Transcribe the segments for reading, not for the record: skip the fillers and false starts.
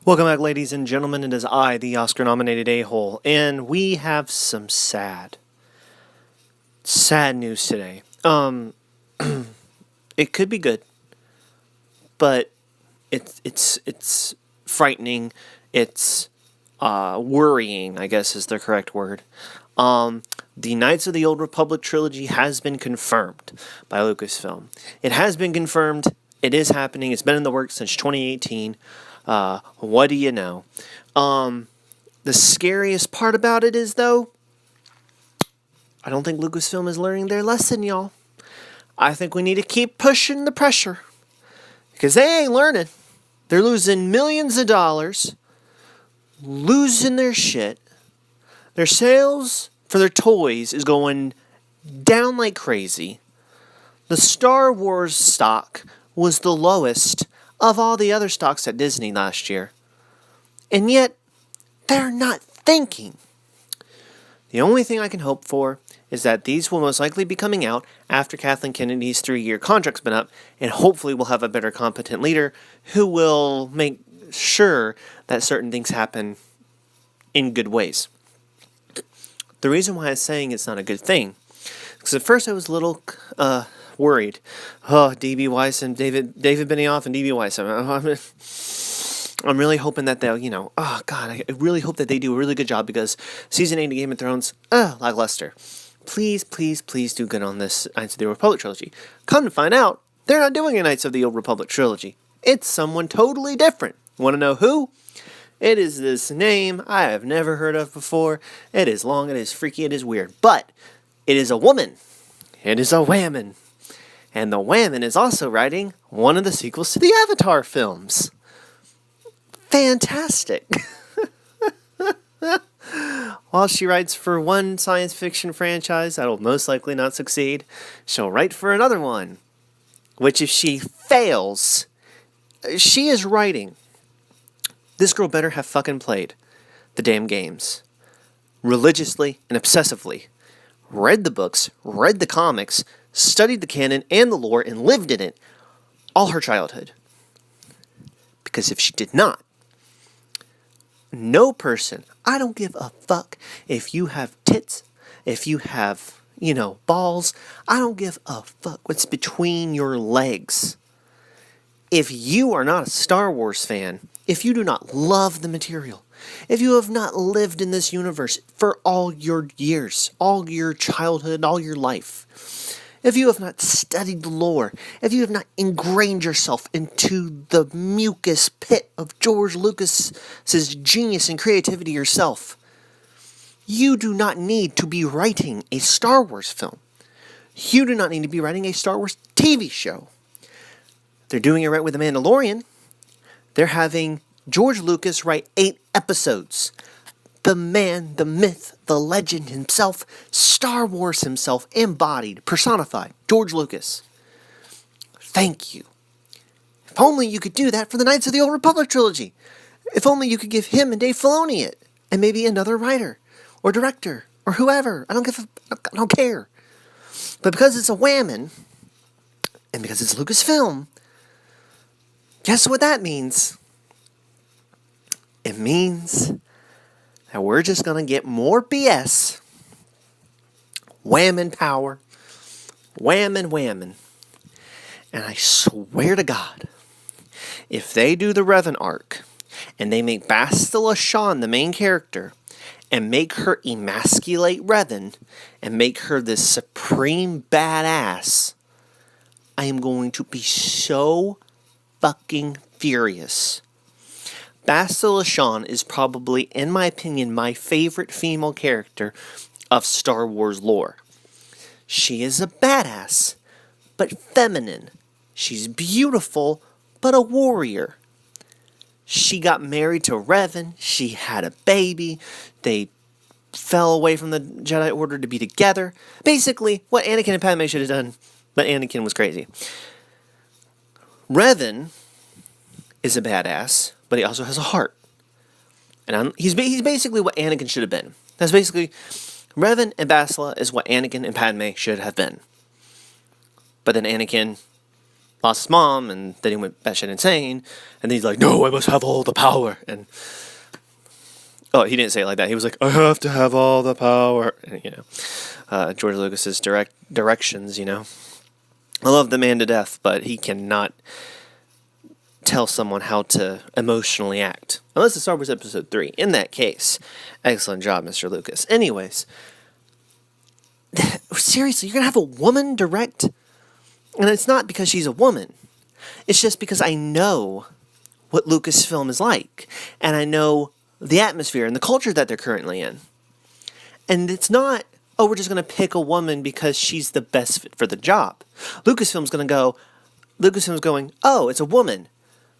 Welcome back, ladies and gentlemen. It is I, the Oscar-nominated a-hole, and we have some sad news today. It could be good, but it's frightening. It's worrying, I guess is the correct word. The Knights of the Old Republic trilogy has been confirmed by Lucasfilm. It has been confirmed. It is happening. It's been in the works since 2018. What do you know? The scariest part about it is, though, I don't think Lucasfilm is learning their lesson, y'all. I think we need to keep pushing the pressure, because they ain't learning. They're losing millions of dollars, losing their shit. Their sales for their toys is going down like crazy. The Star Wars stock was the lowest of all the other stocks at Disney last year. And yet, they're not thinking. The only thing I can hope for is that these will most likely be coming out after Kathleen Kennedy's 3-year contract's been up, and hopefully we'll have a better competent leader who will make sure that certain things happen in good ways. The reason why I'm saying it's not a good thing, because at first I was a little worried. Oh, D.B. Weiss and David Benioff and D.B. Weiss. I'm really hoping that they'll, oh God, I really hope that they do a really good job, because season 8 of Game of Thrones, lackluster. Please, please, please do good on this Knights of the Old Republic trilogy. Come to find out, they're not doing a Knights of the Old Republic trilogy. It's someone totally different. Want to know who? It is this name I have never heard of before. It is long, it is freaky, it is weird. But it is a woman. It is a whammon. And the whammon is also writing one of the sequels to the Avatar films. Fantastic. While she writes for one science fiction franchise that will most likely not succeed, she'll write for another one, which if she fails, she is writing. This girl better have fucking played the damn games religiously and obsessively, read the books, read the comics, studied the canon and the lore, and lived in it all her childhood. Because if she did not, no person, I don't give a fuck if you have tits, if you have, balls, I don't give a fuck what's between your legs. If you are not a Star Wars fan, if you do not love the material, if you have not lived in this universe for all your years, all your childhood, all your life, if you have not studied the lore, if you have not ingrained yourself into the mucus pit of George Lucas's genius and creativity yourself, you do not need to be writing a Star Wars film. You do not need to be writing a Star Wars TV show. They're doing it right with The Mandalorian. They're having George Lucas write 8 episodes. The man, the myth, the legend himself, Star Wars himself, embodied, personified, George Lucas. Thank you. If only you could do that for the Knights of the Old Republic trilogy. If only you could give him and Dave Filoni it. And maybe another writer, or director, or whoever. I don't care. But because it's a whammon, and because it's Lucasfilm, guess what that means? It means that we're just going to get more BS. Whammon power. Whammon. And I swear to God, if they do the Revan arc, and they make Bastila Shan the main character, and make her emasculate Revan, and make her this supreme badass, I am going to be so fucking furious. Bastila Shan is probably, in my opinion, my favorite female character of Star Wars lore. She is a badass, but feminine. She's beautiful, but a warrior. She got married to Revan. She had a baby. They fell away from the Jedi Order to be together. Basically, what Anakin and Padme should have done, but Anakin was crazy. Revan is a badass, but he also has a heart. And he's basically what Anakin should have been. That's basically, Revan and Bastila is what Anakin and Padme should have been. But then Anakin lost his mom, and then he went batshit insane, and then he's like, no, I must have all the power, and oh, he didn't say it like that. He was like, I have to have all the power, and, George Lucas's directions, I love the man to death, but he cannot tell someone how to emotionally act. Unless it's Star Wars Episode 3. In that case, excellent job, Mr. Lucas. Anyways, seriously, you're going to have a woman direct? And it's not because she's a woman. It's just because I know what Lucasfilm is like. And I know the atmosphere and the culture that they're currently in. And it's not, oh, we're just going to pick a woman because she's the best fit for the job. Lucasfilm's going, oh, it's a woman.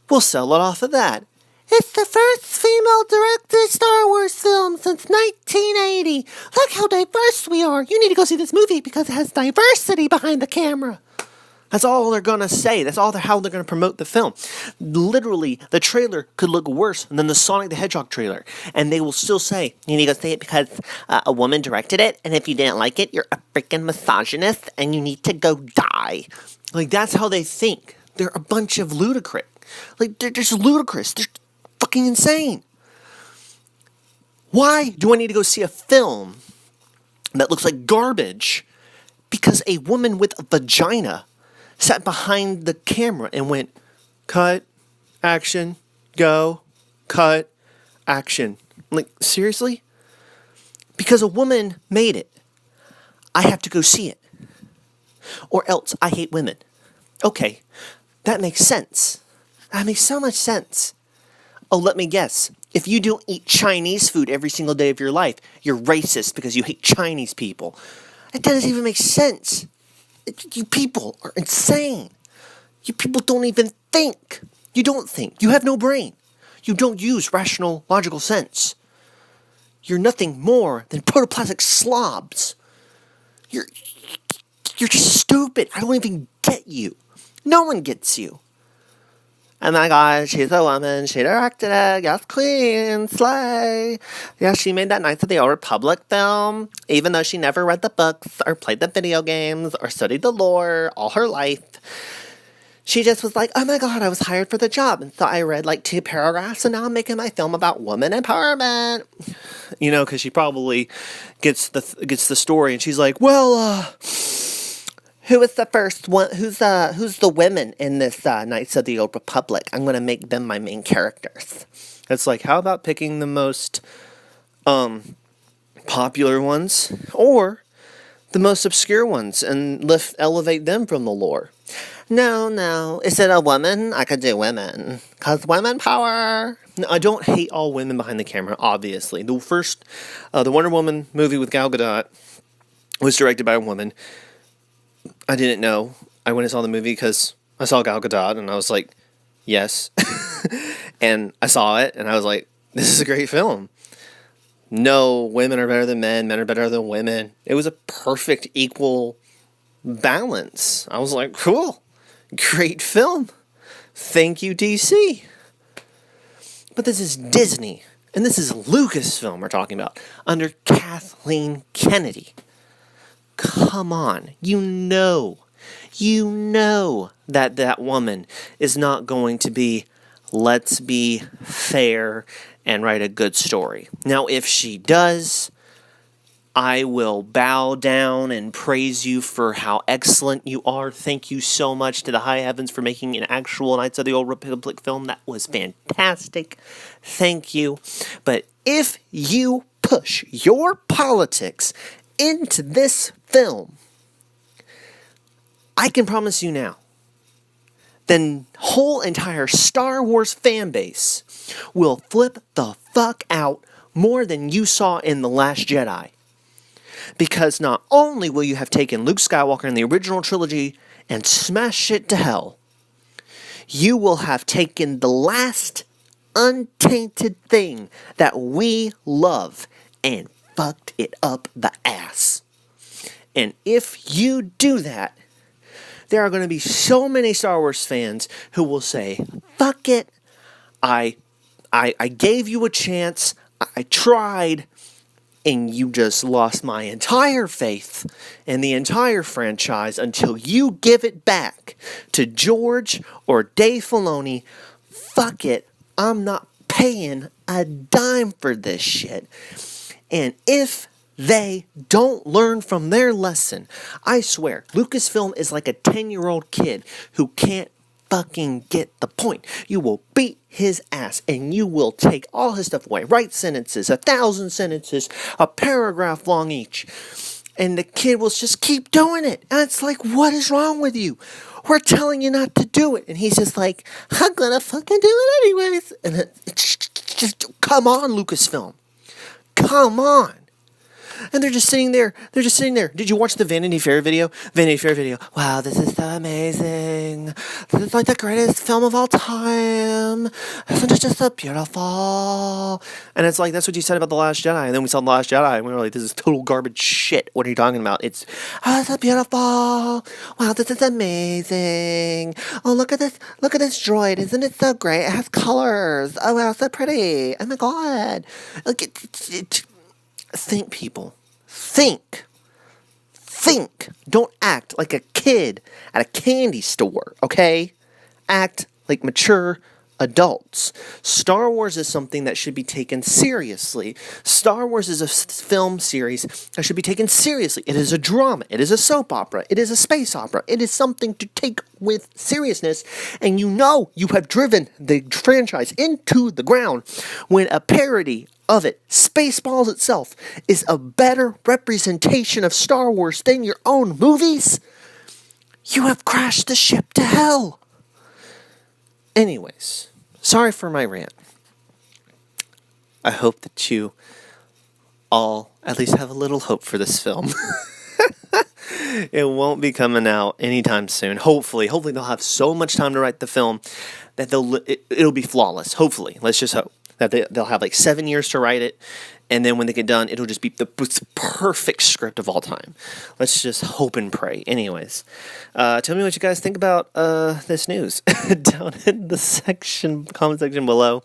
We'll sell it off of that. It's the first female directed Star Wars film since 1980. Look how diverse we are. You need to go see this movie because it has diversity behind the camera. That's all they're going to say. That's how they're going to promote the film. Literally, the trailer could look worse than the Sonic the Hedgehog trailer. And they will still say, you need to go see it because a woman directed it. And if you didn't like it, you're a freaking misogynist and you need to go die. Like, that's how they think. They're a bunch of ludicrous. Like, they're just ludicrous. They're fucking insane. Why do I need to go see a film that looks like garbage because a woman with a vagina sat behind the camera and went, cut, action, go, cut, action. Like, seriously? Because a woman made it, I have to go see it. Or else I hate women. Okay, that makes sense. That makes so much sense. Oh, let me guess. If you don't eat Chinese food every single day of your life, you're racist because you hate Chinese people. That doesn't even make sense. You people are insane. You people don't even think. You don't think. You have no brain. You don't use rational, logical sense. You're nothing more than protoplastic slobs. You're just stupid. I don't even get you. No one gets you. Oh my god, she's a woman, she directed it, yes queen, slay. Yeah, she made that Knights of the Old Republic film, even though she never read the books, or played the video games, or studied the lore all her life. She just was like, oh my god, I was hired for the job, and so I read like 2 paragraphs, and now I'm making my film about woman empowerment. Because she probably gets the story, and she's like, well, who is the first one? Who's the women in this Knights of the Old Republic? I'm going to make them my main characters. It's like, how about picking the most popular ones or the most obscure ones and elevate them from the lore? No. Is it a woman? I could do women. Because women power. No, I don't hate all women behind the camera, obviously. The first, the Wonder Woman movie with Gal Gadot was directed by a woman. I didn't know. I went and saw the movie because I saw Gal Gadot and I was like, yes. And I saw it and I was like, this is a great film. No, women are better than men are better than women. It was a perfect equal balance. I was like, cool. Great film. Thank you, DC. But this is Disney. And this is Lucasfilm we're talking about. Under Kathleen Kennedy. Come on. You know that woman is not going to be, let's be fair and write a good story. Now, if she does, I will bow down and praise you for how excellent you are. Thank you so much to the high heavens for making an actual Knights of the Old Republic film. That was fantastic. Thank you. But if you push your politics into this film, I can promise you now, the whole entire Star Wars fan base will flip the fuck out more than you saw in The Last Jedi. Because not only will you have taken Luke Skywalker in the original trilogy and smashed it to hell, you will have taken the last untainted thing that we love and fucked it up the ass. And if you do that, there are going to be so many Star Wars fans who will say, fuck it, I gave you a chance, I tried, and you just lost my entire faith in the entire franchise until you give it back to George or Dave Filoni. Fuck it. I'm not paying a dime for this shit. And if they don't learn from their lesson, I swear, Lucasfilm is like a 10-year-old kid who can't fucking get the point. You will beat his ass and you will take all his stuff away. Write sentences, 1,000 sentences, a paragraph long each. And the kid will just keep doing it. And it's like, what is wrong with you? We're telling you not to do it. And he's just like, I'm gonna fucking do it anyways. And it's just, come on, Lucasfilm. Come on. And they're just sitting there. Did you watch the Vanity Fair video? Wow, this is so amazing. This is like the greatest film of all time. Isn't it just so beautiful? And it's like, that's what you said about The Last Jedi. And then we saw The Last Jedi and we were like, this is total garbage shit. What are you talking about? It's so beautiful. Wow, this is amazing. Oh, look at this droid. Isn't it so great? It has colors. Oh, wow, so pretty. Oh my God. Look, think, people. Think. Don't act like a kid at a candy store, okay? Act like mature adults. Star Wars is something that should be taken seriously. Star Wars is a film series that should be taken seriously. It is a drama. It is a soap opera. It is a space opera. It is something to take with seriousness. And you know you have driven the franchise into the ground when a parody of it, Spaceballs itself, is a better representation of Star Wars than your own movies. You have crashed the ship to hell. Anyways, sorry for my rant. I hope that you all at least have a little hope for this film. It won't be coming out anytime soon. Hopefully they'll have so much time to write the film that it'll be flawless. Hopefully, let's just hope that they'll have like 7 years to write it, and then when they get done, it'll just be the perfect script of all time. Let's just hope and pray. Anyways, tell me what you guys think about this news down in the comment section below.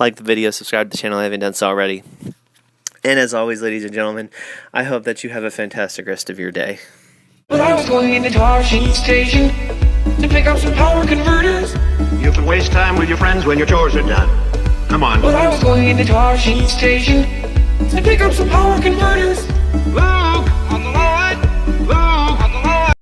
Like the video, subscribe to the channel if you haven't done so already. And as always, ladies and gentlemen, I hope that you have a fantastic rest of your day. Well, I was going into Washington Station to pick up some power converters. You can waste time with your friends when your chores are done. Come on. Well, I was going into Washington Station to pick up some power converters. Luke!